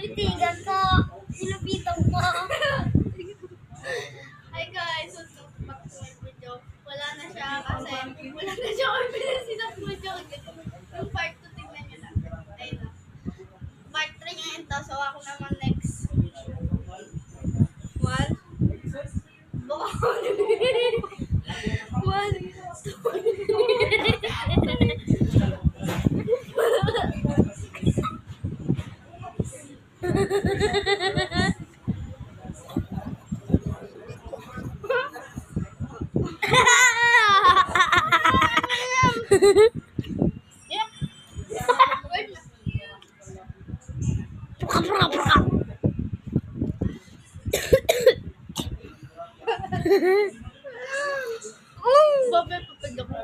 Nilitigan ko. Nilupitan ko. Hi guys, welcome back to my video. Wala na siya kasi wala na siya kung pinasinap mo siya. Yung part 2, tignan nyo lang. Ayun na. Part 3 ngayon to, so ako naman next. One. One. Babe, papagod ako.